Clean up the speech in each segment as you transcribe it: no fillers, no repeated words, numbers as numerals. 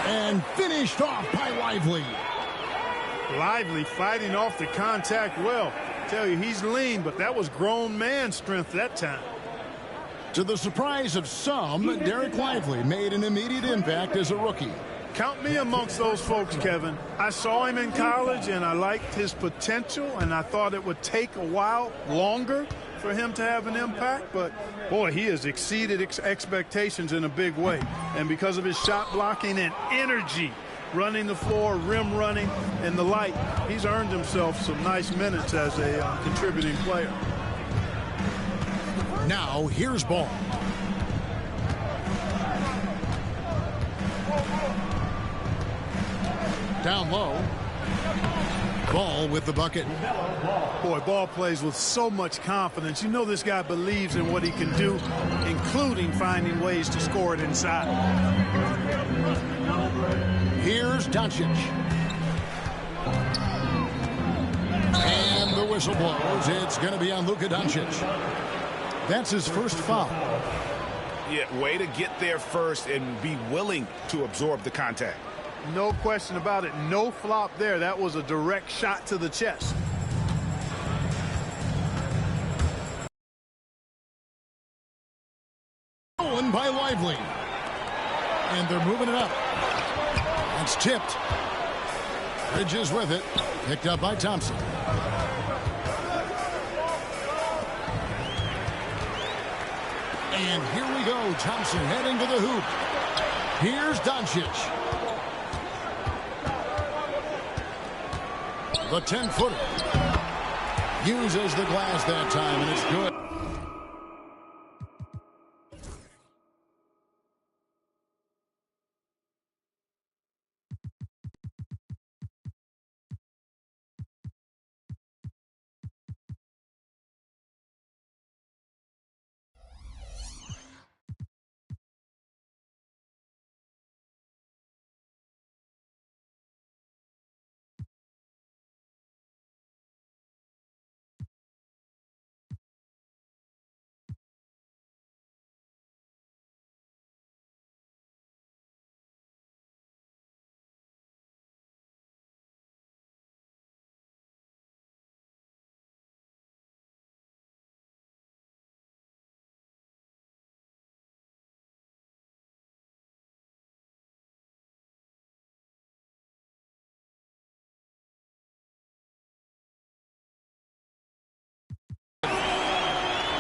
And finished off by Lively. Lively fighting off the contact well. I tell you, he's lean, but that was grown man strength that time. To the surprise of some, Derek Lively made an immediate impact as a rookie. Count me amongst those folks, Kevin. I saw him in college, and I liked his potential, and I thought it would take a while longer for him to have an impact. But, boy, he has exceeded expectations in a big way. And because of his shot blocking and energy, running the floor, rim running, and the like, he's earned himself some nice minutes as a contributing player. Now, here's Ball. Down low. Ball with the bucket. Boy, Ball plays with so much confidence. You know this guy believes in what he can do, including finding ways to score it inside. Here's Doncic. And the whistle blows. It's going to be on Luka Doncic. That's his first foul. Yeah, way to get there first and be willing to absorb the contact. No question about it. No flop there. That was a direct shot to the chest. Stolen by Lively. And they're moving it up. It's tipped. Bridges with it. Picked up by Thompson. And here we go. Thompson heading to the hoop. Here's Doncic. The 10-footer. Uses the glass that time, and it's good.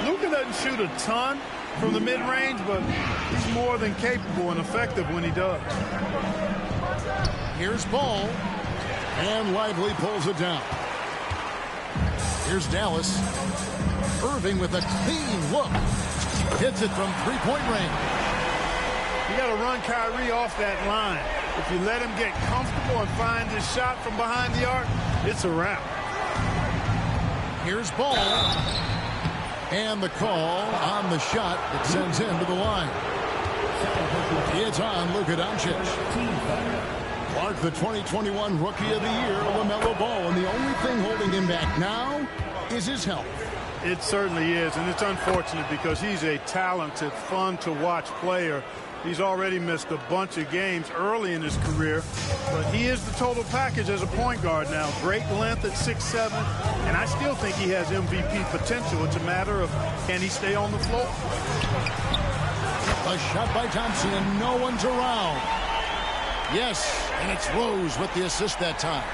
Luka doesn't shoot a ton from the mid-range, but he's more than capable and effective when he does. Here's Ball. And Lively pulls it down. Here's Dallas. Irving with a clean look. Hits it from three-point range. You got to run Kyrie off that line. If you let him get comfortable and find his shot from behind the arc, it's a wrap. Here's Ball. And the call on the shot that sends him to the line. It's on Luka Doncic. Clark, the 2021 Rookie of the Year, LaMelo Ball. And the only thing holding him back now is his health. It certainly is, and it's unfortunate because he's a talented, fun-to-watch player. He's already missed a bunch of games early in his career, but he is the total package as a point guard now. Great length at 6'7", and I still think he has MVP potential. It's a matter of, can he stay on the floor? A shot by Thompson, and no one's around. Yes, and it's Rose with the assist that time.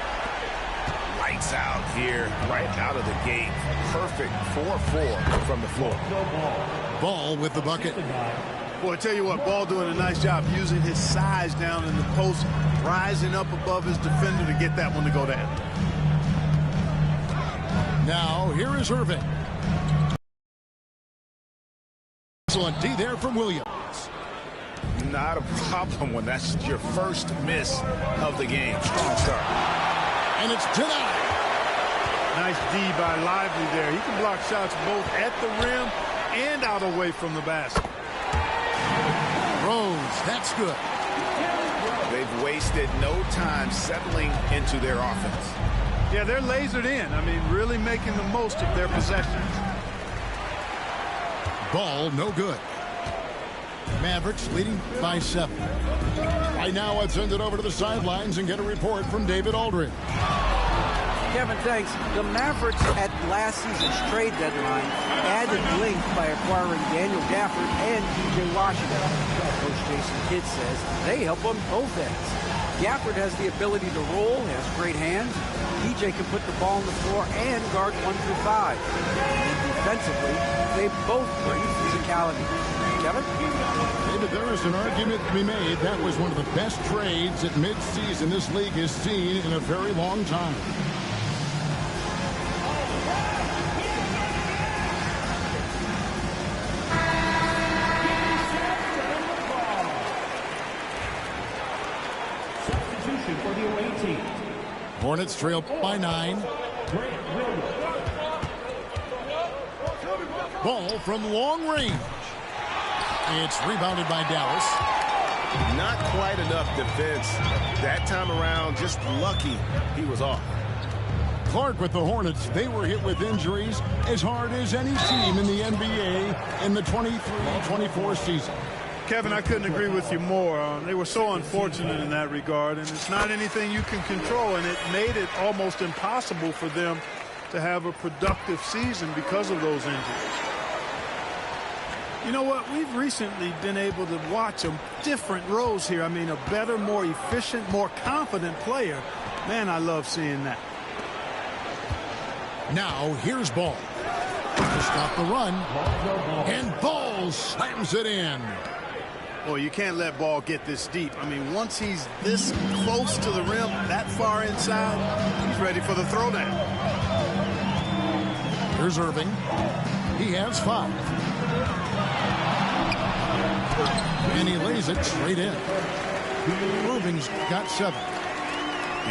Lights out here, right out of the gate. Perfect 4-4 from the floor. Ball with the bucket. Boy, I tell you what, Ball doing a nice job using his size down in the post, rising up above his defender to get that one to go down. Now, here is Irving. Excellent D there from Williams. Not a problem when that's your first miss of the game. Strong start. And it's denied. Nice D by Lively there. He can block shots both at the rim and out away from the basket. Rose, that's good. They've wasted no time settling into their offense. Yeah, they're lasered in. I mean, really making the most of their possessions. Ball, no good. Mavericks leading by 7. Right now, let's send it over to the sidelines and get a report from David Aldridge. Kevin, thanks. The Mavericks at last season's trade deadline added length by acquiring Daniel Gafford and P.J. Washington. Coach Jason Kidd says they help on both ends. Gafford has the ability to roll, has great hands. P.J. can put the ball on the floor and guard 1 through 5. And defensively, they both bring physicality. Kevin? David, there is an argument to be made. That was one of the best trades at midseason this league has seen in a very long time. For the away team. Hornets trail by 9. Ball from long range. It's rebounded by Dallas. Not quite enough defense. That time around, just lucky he was off. Clark with the Hornets. They were hit with injuries as hard as any team in the NBA in the 23-24 season. Kevin, I couldn't agree with you more. They were so unfortunate in that regard, and it's not anything you can control, and it made it almost impossible for them to have a productive season because of those injuries. You know what? We've recently been able to watch a different Rose here. I mean, a better, more efficient, more confident player. Man, I love seeing that. Now, here's Ball. To stop the run, and Ball slams it in. Well, you can't let Ball get this deep. I mean, once he's this close to the rim, that far inside, he's ready for the throwdown. Here's Irving. He has 5. And he lays it straight in. Irving's got 7.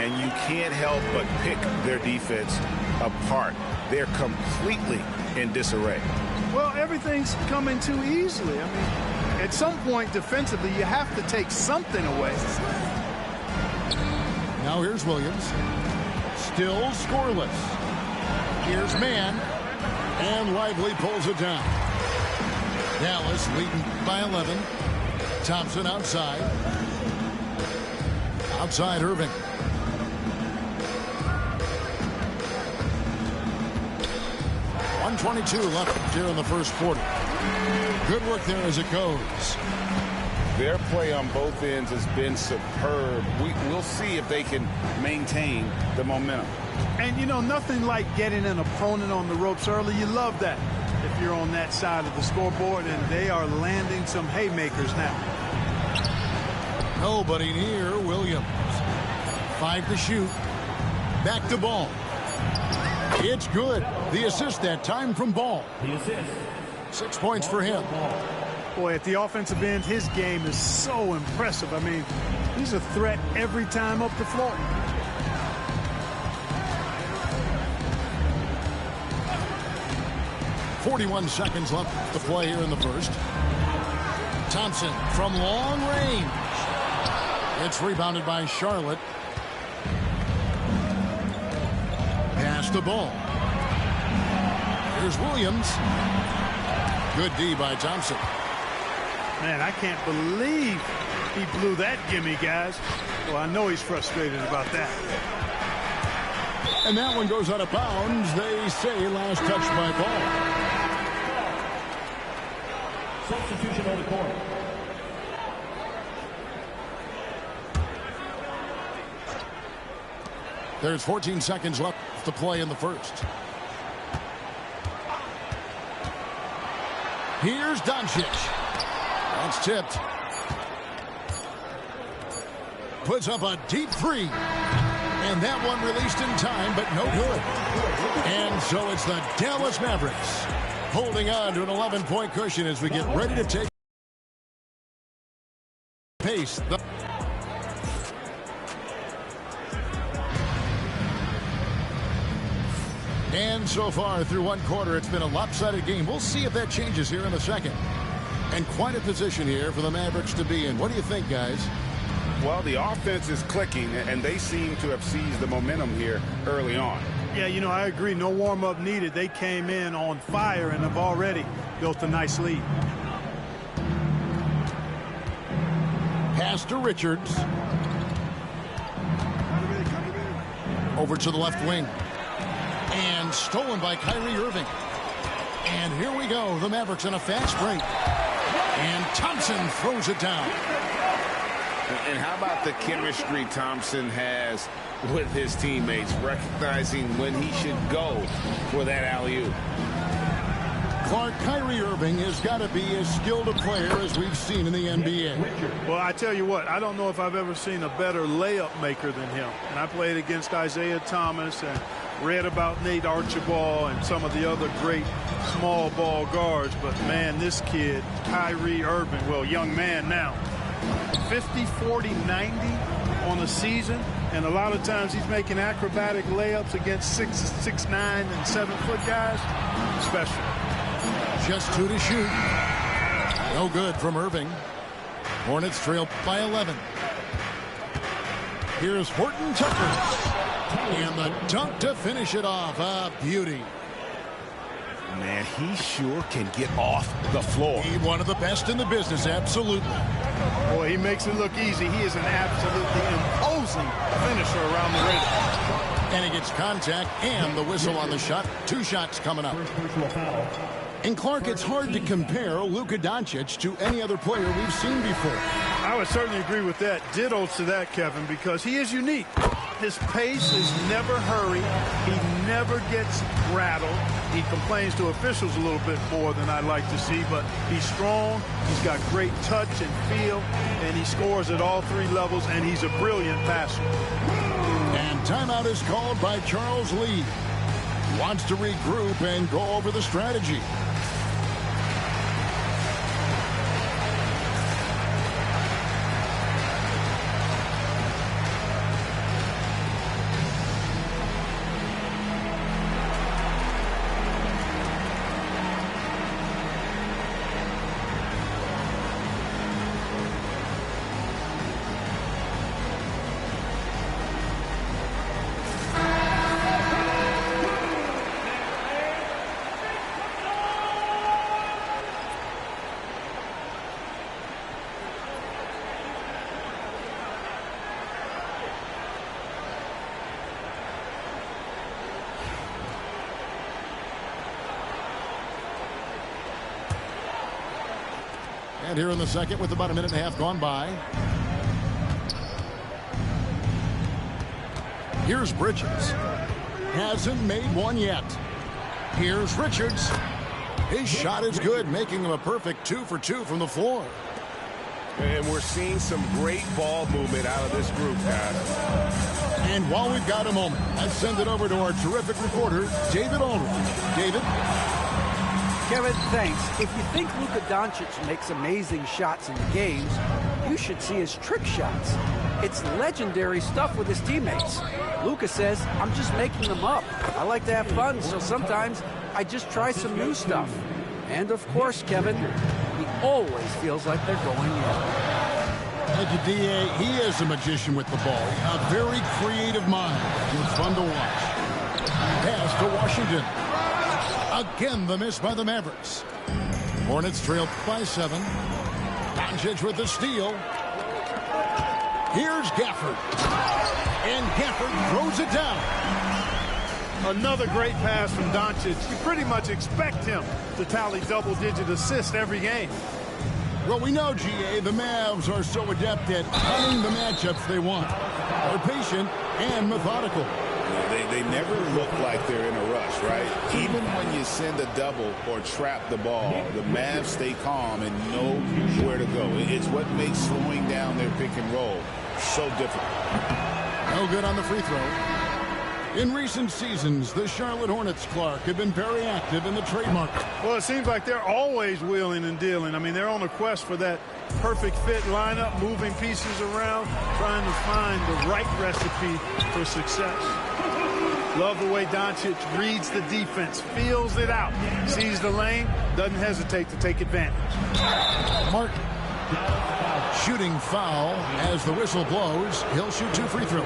And you can't help but pick their defense apart. They're completely in disarray. Well, everything's coming too easily. I mean, at some point defensively, you have to take something away. Now here's Williams. Still scoreless. Here's Mann. And Lively pulls it down. Dallas leading by 11. Thompson outside. Outside Irving. .122 left here in the first quarter. Good work there as it goes. Their play on both ends has been superb. We'll see if they can maintain the momentum. And, you know, nothing like getting an opponent on the ropes early. You love that if you're on that side of the scoreboard, and they are landing some haymakers now. Nobody near Williams. 5 to shoot. Back to Ball. It's good. The assist that time from Ball. 6 points for him. Boy, at the offensive end, his game is so impressive. I mean, he's a threat every time up the floor. .41 seconds left to play here in the first. Thompson from long range. It's rebounded by Charlotte. Pass the ball. Here's Williams. Good D by Thompson. Man, I can't believe he blew that gimme, guys. Well, I know he's frustrated about that. And that one goes out of bounds. They say last touch by Ball. Substitution on the court. There's 14 seconds left to play in the first. Here's Doncic. That's tipped. Puts up a deep 3. And that one released in time, but no good. And so it's the Dallas Mavericks holding on to an 11-point cushion as we get ready to take pace. And so far through one quarter, it's been a lopsided game. We'll see if that changes here in the second. And quite a position here for the Mavericks to be in. What do you think, guys? Well, the offense is clicking, and they seem to have seized the momentum here early on. Yeah, you know, I agree. No warm-up needed. They came in on fire and have already built a nice lead. Pass to Richards. Over to the left wing. And stolen by Kyrie Irving. And here we go. The Mavericks on a fast break. And Thompson throws it down. And how about the chemistry Thompson has with his teammates, recognizing when he should go for that alley-oop. Clark, Kyrie Irving has got to be as skilled a player as we've seen in the NBA. Well, I tell you what, I don't know if I've ever seen a better layup maker than him. And I played against Isaiah Thomas and read about Nate Archibald and some of the other great small ball guards. But, man, this kid, Kyrie Irving, well, young man now, 50, 40, 90 on a season. And a lot of times he's making acrobatic layups against 6'9" and 7-foot guys. Special. Just 2 to shoot. No good from Irving. Hornets trail by 11. Here's Horton Tucker. And the dunk to finish it off. A beauty. Man, he sure can get off the floor. He's one of the best in the business, absolutely. Boy, he makes it look easy. He is an absolutely imposing finisher around the rim. And he gets contact and the whistle on the shot. 2 shots coming up. And Clark, it's hard to compare Luka Doncic to any other player we've seen before. I would certainly agree with that. Ditto to that, Kevin, because he is unique. His pace is never hurried. He never gets rattled. He complains to officials a little bit more than I'd like to see, but he's strong. He's got great touch and feel, and he scores at all 3 levels, and he's a brilliant passer. And timeout is called by Charles Lee. He wants to regroup and go over the strategy. And here in the second with about a minute and a half gone by. Here's Bridges. Hasn't made one yet. Here's Richards. His shot is good, making him a perfect 2 for 2 from the floor. And we're seeing some great ball movement out of this group, guys. And while we've got a moment, let's send it over to our terrific reporter, David Aldridge. David? Kevin, thanks. If you think Luka Doncic makes amazing shots in the games, you should see his trick shots. It's legendary stuff with his teammates. Luka says, I'm just making them up. I like to have fun, so sometimes I just try some new stuff. And of course, Kevin, he always feels like they're going in. Thank you, D.A. He is a magician with the ball. A very creative mind. It's fun to watch. Pass to Washington. Again, the miss by the Mavericks. Hornets trail by 7. Doncic with the steal. Here's Gafford. And Gafford throws it down. Another great pass from Doncic. You pretty much expect him to tally double-digit assists every game. Well, we know, G.A., the Mavs are so adept at hunting the matchups they want. They're patient and methodical. They never look like they're in a rush, right? Even when you send a double or trap the ball, the Mavs stay calm and know where to go. It's what makes slowing down their pick and roll so difficult. No good on the free throw. In recent seasons, the Charlotte Hornets, Clark, have been very active in the trade market. Well, it seems like they're always wheeling and dealing. I mean, they're on a quest for that perfect fit lineup, moving pieces around, trying to find the right recipe for success. Love the way Doncic reads the defense, feels it out, sees the lane, doesn't hesitate to take advantage. Martin. Shooting foul as the whistle blows. He'll shoot 2 free throws.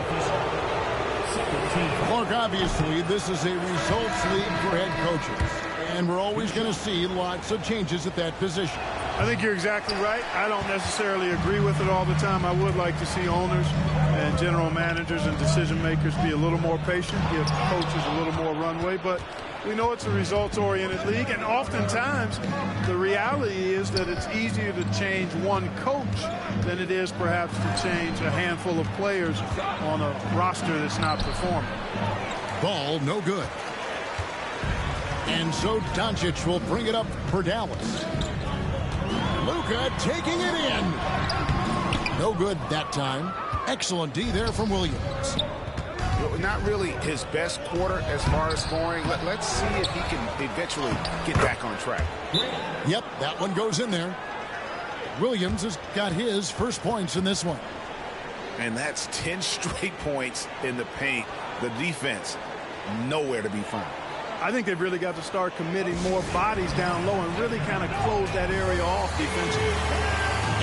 Clark, obviously, this is a results league for head coaches. And we're always going to see lots of changes at that position. I think you're exactly right. I don't necessarily agree with it all the time. I would like to see owners and general managers and decision makers be a little more patient, give coaches a little more runway, but we know it's a results-oriented league, and oftentimes the reality is that it's easier to change one coach than it is perhaps to change a handful of players on a roster that's not performing. Ball no good. And so Doncic will bring it up for Dallas. Luka taking it in. No good that time. Excellent D there from Williams. Well, not really his best quarter as far as scoring. Let's see if he can eventually get back on track. Yep, that one goes in there. Williams has got his first points in this one. And that's 10 straight points in the paint. The defense, nowhere to be found. I think they've really got to start committing more bodies down low and really kind of close that area off defensively.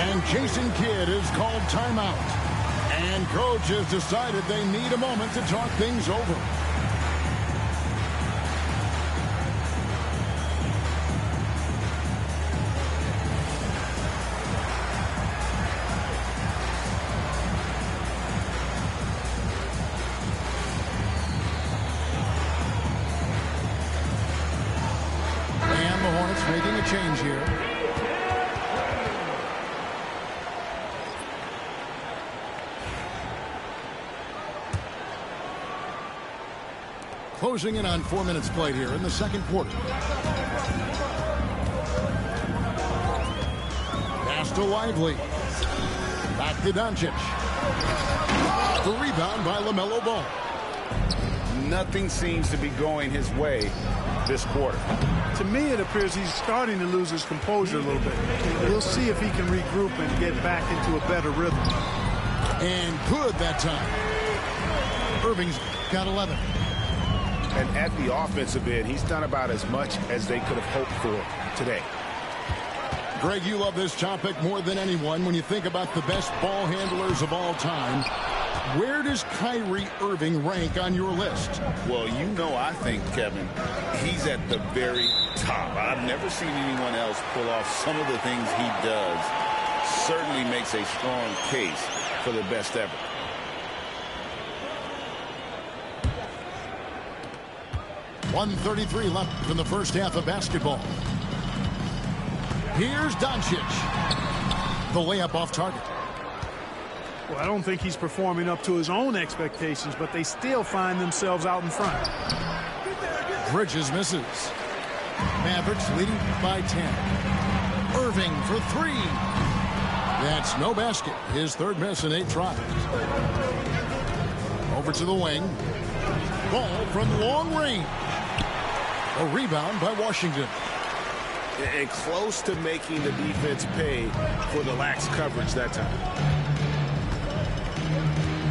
And Jason Kidd is called timeout. And coach has decided they need a moment to talk things over. And the Hornets making a change here. Closing in on 4 minutes played here in the second quarter. Pass to Lively. Back to Doncic. The rebound by LaMelo Ball. Nothing seems to be going his way this quarter. To me, it appears he's starting to lose his composure a little bit. We'll see if he can regroup and get back into a better rhythm. And good that time. Irving's got 11. And at the offensive end, he's done about as much as they could have hoped for today. Greg, you love this topic more than anyone when you think about the best ball handlers of all time. Where does Kyrie Irving rank on your list? Well, you know, I think, Kevin, he's at the very top. I've never seen anyone else pull off some of the things he does. Certainly makes a strong case for the best ever. .133 left in the first half of basketball. Here's Doncic. The layup off target. Well, I don't think he's performing up to his own expectations, but they still find themselves out in front. Bridges misses. Mavericks leading by 10. Irving for three. That's no basket. His third miss in 8 tries. Over to the wing. Ball from long range. A rebound by Washington. And close to making the defense pay for the lax coverage that time.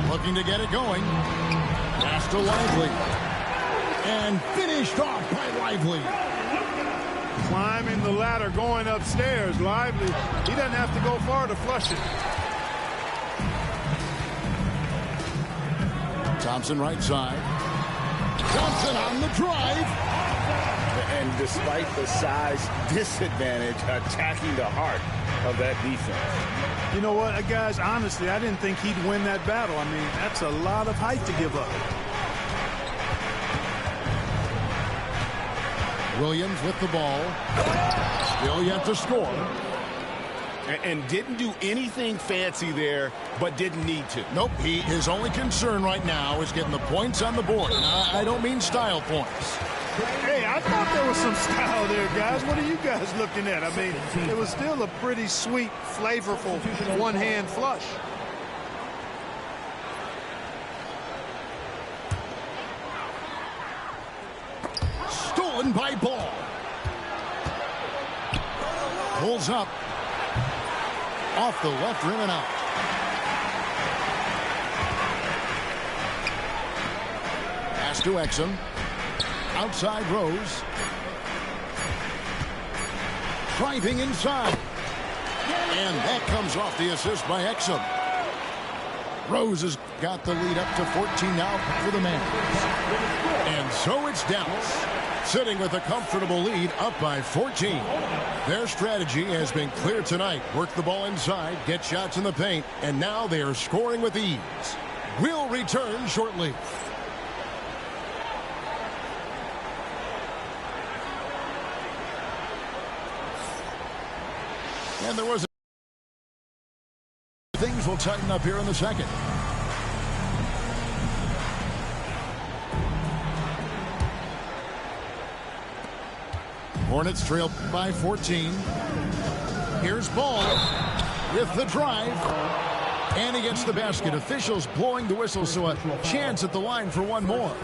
Looking to get it going. Pass to Lively. And finished off by Lively. Climbing the ladder, going upstairs. Lively, he doesn't have to go far to flush it. Thompson right side. Johnson on the drive. And despite the size disadvantage, attacking the heart of that defense. You know what, guys, honestly, I didn't think he'd win that battle. I mean, that's a lot of height to give up. Williams with the ball. Still yet to score. And didn't do anything fancy there, but didn't need to. Nope, his only concern right now is getting the points on the board. I don't mean style points. Hey, I thought there was some style there, guys. What are you guys looking at? I mean, it was still a pretty sweet, flavorful one-hand flush. Stolen by Ball. Pulls up. Off the left rim and out. Pass to Exum. Outside Rose. Driving inside. And that comes off the assist by Exum. Rose has got the lead up to 14 now for the Mavs. And so it's Dallas, sitting with a comfortable lead up by 14. Their strategy has been clear tonight. Work the ball inside, get shots in the paint, and now they are scoring with ease. We'll return shortly. And there was things will tighten up here in the second. Hornets trail by 14. Here's Ball with the drive. And he gets the basket. Officials blowing the whistle, so a chance at the line for one more.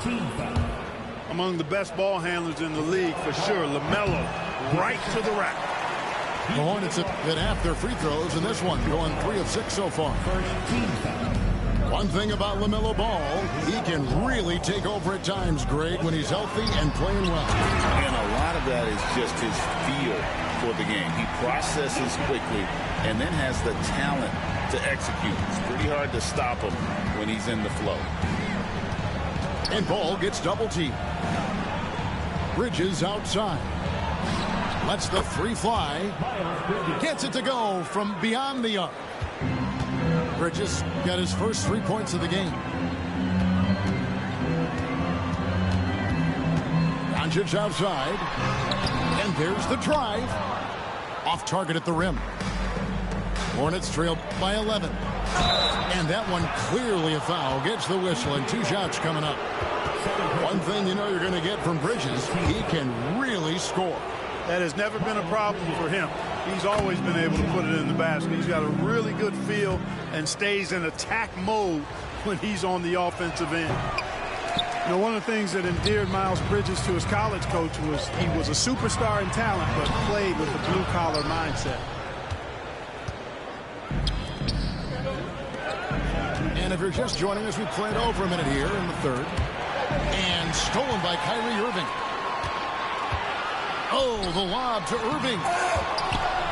Among the best ball handlers in the league for sure. LaMelo right to the rack. The Hornets at half their free throws in this one, going 3 of 6 so far. One thing about LaMelo Ball, he can really take over at times, Greg, when he's healthy and playing well. And a lot of that is just his feel for the game. He processes quickly and then has the talent to execute. It's pretty hard to stop him when he's in the flow. And Ball gets double teamed. Bridges outside. Lets the three fly. Gets it to go from beyond the arc. Bridges got his first 3 points of the game. Doncic outside. And there's the drive. Off target at the rim. Hornets trail by 11. And that one clearly a foul. Gets the whistle and 2 shots coming up. One thing you know you're going to get from Bridges, he can really score. That has never been a problem for him. He's always been able to put it in the basket. He's got a really good feel and stays in attack mode when he's on the offensive end. You know, one of the things that endeared Miles Bridges to his college coach was he was a superstar in talent, but played with the blue-collar mindset. And if you're just joining us, we played over a minute here in the third. And stolen by Kyrie Irving. Oh, the lob to Irving.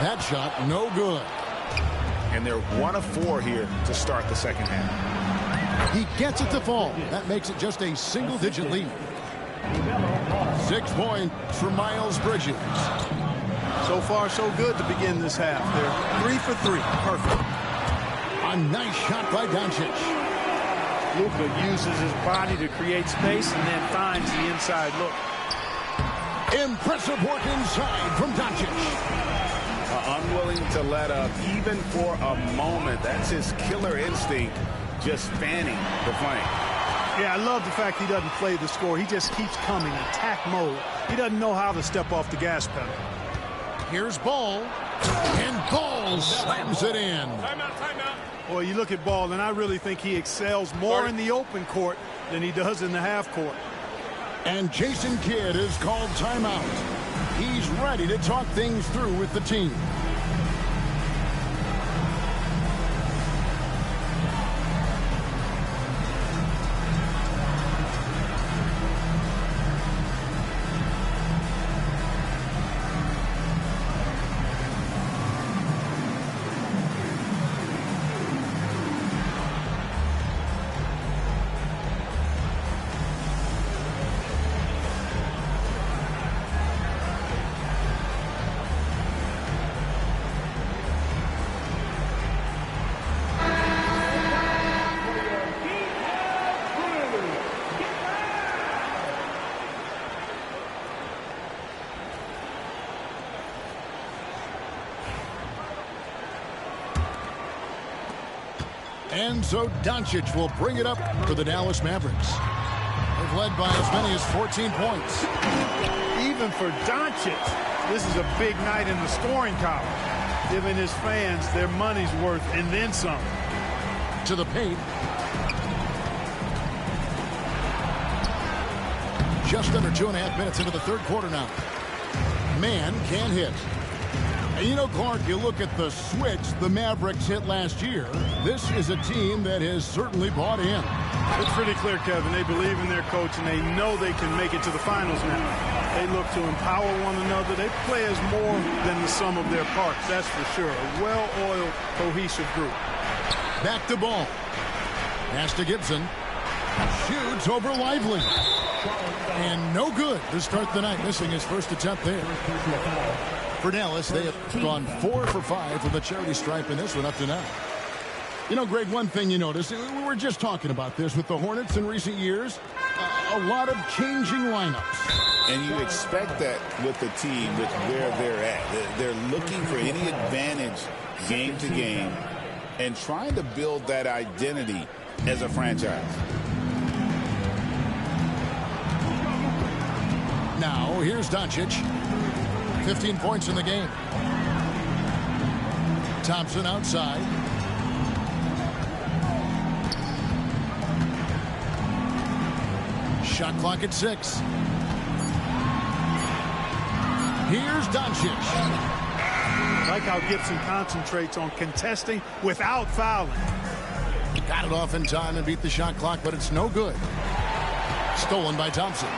That shot, no good. And they're 1 of 4 here to start the second half. He gets it to fall. That makes it just a single-digit lead. 6 points for Miles Bridges. So far, so good to begin this half. They're 3 for 3. Perfect. A nice shot by Doncic. Luka uses his body to create space and then finds the inside look. Impressive work inside from Doncic. Unwilling to let up even for a moment. That's his killer instinct, just fanning the flank. Yeah, I love the fact he doesn't play the score. He just keeps coming, attack mode. He doesn't know how to step off the gas pedal. Here's Ball. And Ball slams it in. Timeout. Well, you look at Ball, and I really think he excels more in the open court than he does in the half court. And Jason Kidd is called timeout. He's ready to talk things through with the team. And so Doncic will bring it up for the Dallas Mavericks. They've led by as many as 14 points. Even for Doncic, this is a big night in the scoring column, giving his fans their money's worth and then some. To the paint. Just under 2.5 minutes into the third quarter now. Man can hit. And you know, Clark, you look at the switch the Mavericks hit last year. This is a team that has certainly bought in. It's pretty clear, Kevin. They believe in their coach, and they know they can make it to the finals now. They look to empower one another. They play as more than the sum of their parts, that's for sure. A well-oiled, cohesive group. Back to Ball. Pass to Gibson. Shoots over Lively. And no good to start the night, missing his first attempt there. For Dallas, they have gone 4 for 5 from the charity stripe in this one up to now. You know, Greg, one thing you notice, we were just talking about this with the Hornets in recent years, a lot of changing lineups. And you expect that with the team, with where they're at. They're looking for any advantage game to game and trying to build that identity as a franchise. Now, here's Doncic. 15 points in the game. Thompson outside. Shot clock at 6. Here's Doncic. I like how Gibson concentrates on contesting without fouling. Got it off in time and beat the shot clock, but it's no good. Stolen by Thompson.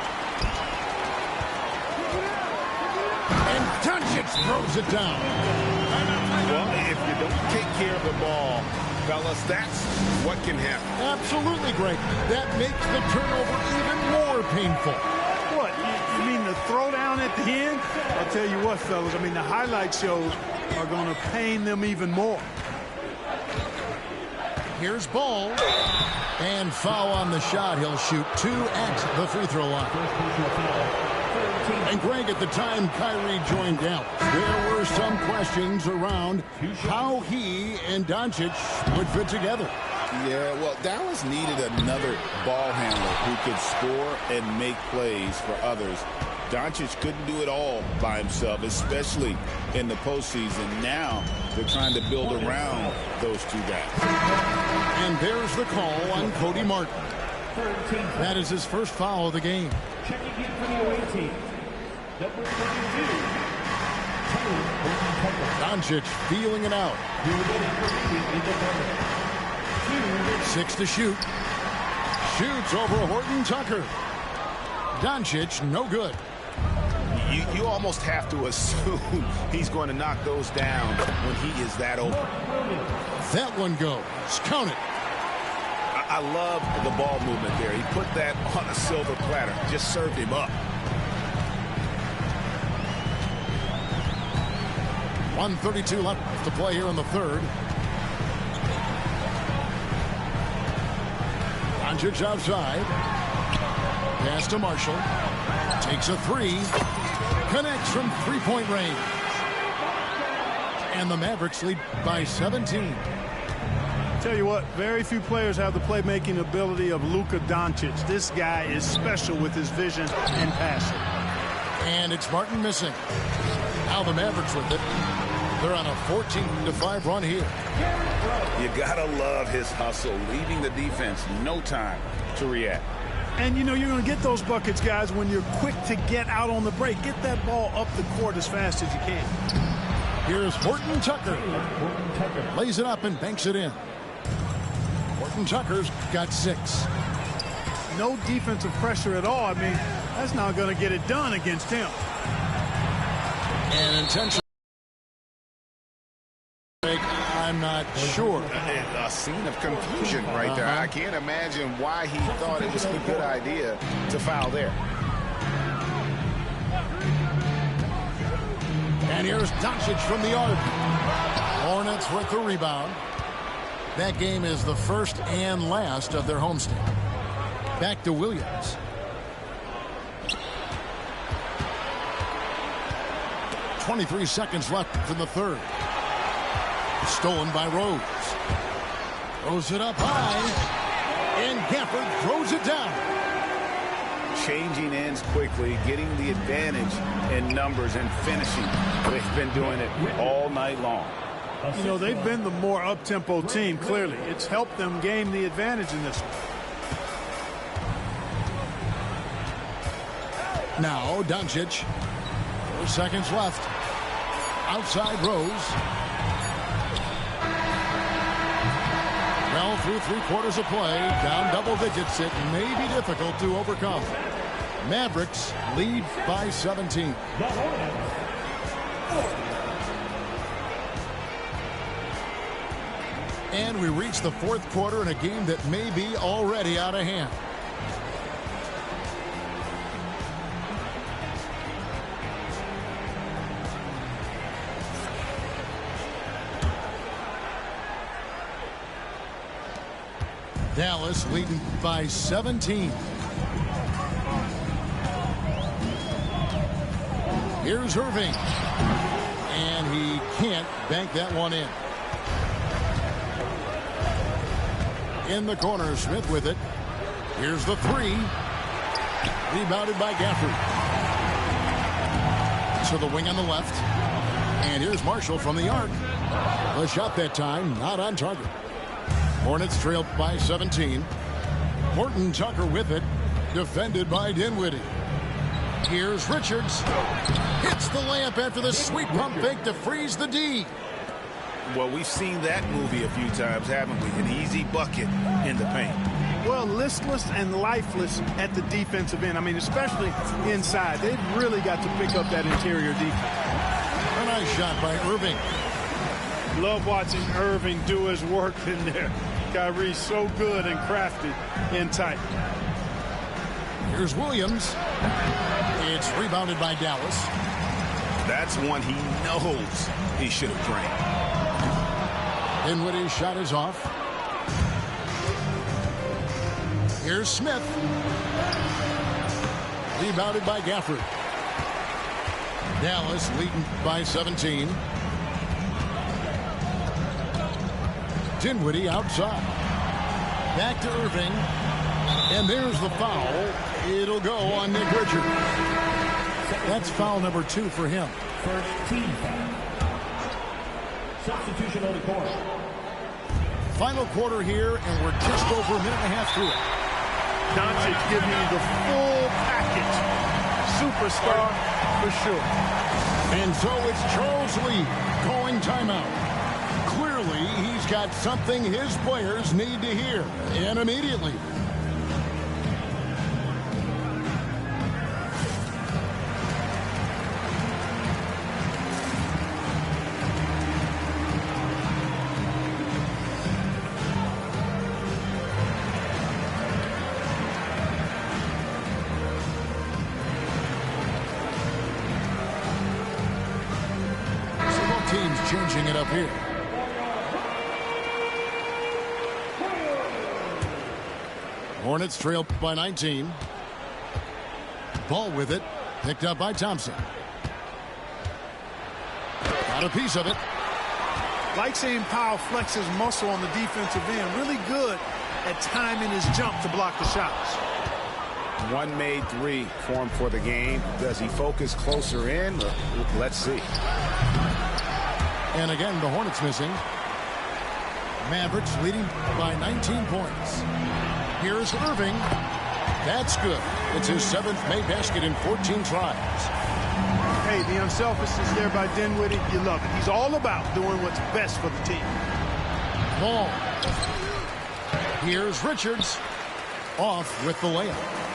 And Doncic throws it down. Well, if you don't take care of the ball, fellas, that's what can happen. Absolutely, Greg. That makes the turnover even more painful. What, you mean the throwdown at the end? I'll tell you what, fellas, I mean, the highlight shows are going to pain them even more. Here's Ball. And foul on the shot. He'll shoot 2 at the free throw line. And Greg, at the time Kyrie joined Dallas, there were some questions around how he and Doncic would fit together. Yeah, well, Dallas needed another ball handler who could score and make plays for others. Doncic couldn't do it all by himself, especially in the postseason. Now they're trying to build around those two guys. And there's the call on Cody Martin. That is his first foul of the game. Checking in for the away team, number 22, Doncic feeling it out. 6 to shoot. Shoots over Horton Tucker. Doncic, no good. You almost have to assume he's going to knock those down when he is that open. That one goes. Count it. I love the ball movement there. He put that on a silver platter. Just served him up. 1:32 left to play here in the third. Doncic outside. Pass to Marshall. Takes a 3. Connects from three-point range. And the Mavericks lead by 17. Tell you what, very few players have the playmaking ability of Luka Doncic. This guy is special with his vision and passing. And it's Martin missing. Now the Mavericks with it. They're on a 14-5 run here. You gotta love his hustle, leaving the defense no time to react. And, you know, you're going to get those buckets, guys, when you're quick to get out on the break. Get that ball up the court as fast as you can. Here's Horton Tucker. Lays it up and banks it in. Horton Tucker's got 6. No defensive pressure at all. I mean, that's not going to get it done against him. And intentional. I'm not sure. A scene of confusion right there. I can't imagine why he thought it was a good idea to foul there. And here's Doncic from the arc. Hornets with the rebound. That game is the first and last of their homestand. Back to Williams. .23 seconds left in the third. Stolen by Rose. Throws it up high. And Gafford throws it down. Changing ends quickly, getting the advantage in numbers and finishing. They've been doing it all night long. You know, they've been the more up-tempo team, clearly. It's helped them gain the advantage in this one. Now, Doncic. 4 seconds left. Outside Rose. Well, through 3/4 of play, down double digits, it may be difficult to overcome. Mavericks lead by 17. And we reach the fourth quarter in a game that may be already out of hand. Dallas leading by 17. Here's Irving. And he can't bank that one in. In the corner, Smith with it. Here's the three. Rebounded by Gafford. To the wing on the left. And here's Marshall from the arc. The shot that time, not on target. Hornets trail by 17. Horton Tucker with it. Defended by Dinwiddie. Here's Richards. Hits the layup after the sweet pump fake to freeze the D. Well, we've seen that movie a few times, haven't we? An easy bucket in the paint. Well, listless and lifeless at the defensive end. I mean, especially inside. They've really got to pick up that interior defense. A nice shot by Irving. Love watching Irving do his work in there. Kyrie's so good and crafty in tight. Here's Williams. It's rebounded by Dallas. That's one he knows he should have drained. Dinwiddie's shot is off. Here's Smith. Rebounded by Gafford. Dallas leading by 17. Dinwiddie outside. Back to Irving. And there's the foul. It'll go on Nick Richards. That's foul number 2 for him. First team foul. Substitution on the court. Final quarter here, and we're just over a minute and a half through it. Doncic giving you the full package. Superstar for sure. And so it's Charles Lee calling timeout. Clearly, he's got something his players need to hear, and immediately. Teams changing it up here. Hornets trail by 19. Ball with it. Picked up by Thompson. Got a piece of it. Like seeing Powell flex his muscle on the defensive end. Really good at timing his jump to block the shots. One made three for him for the game. Does he focus closer in? Let's see. And again, the Hornets missing. Mavericks leading by 19 points. Here's Irving. That's good. It's his 7th made basket in 14 tries. Hey, the unselfishness there by Dinwiddie, you love it. He's all about doing what's best for the team. Ball. Here's Richards. Off with the layup.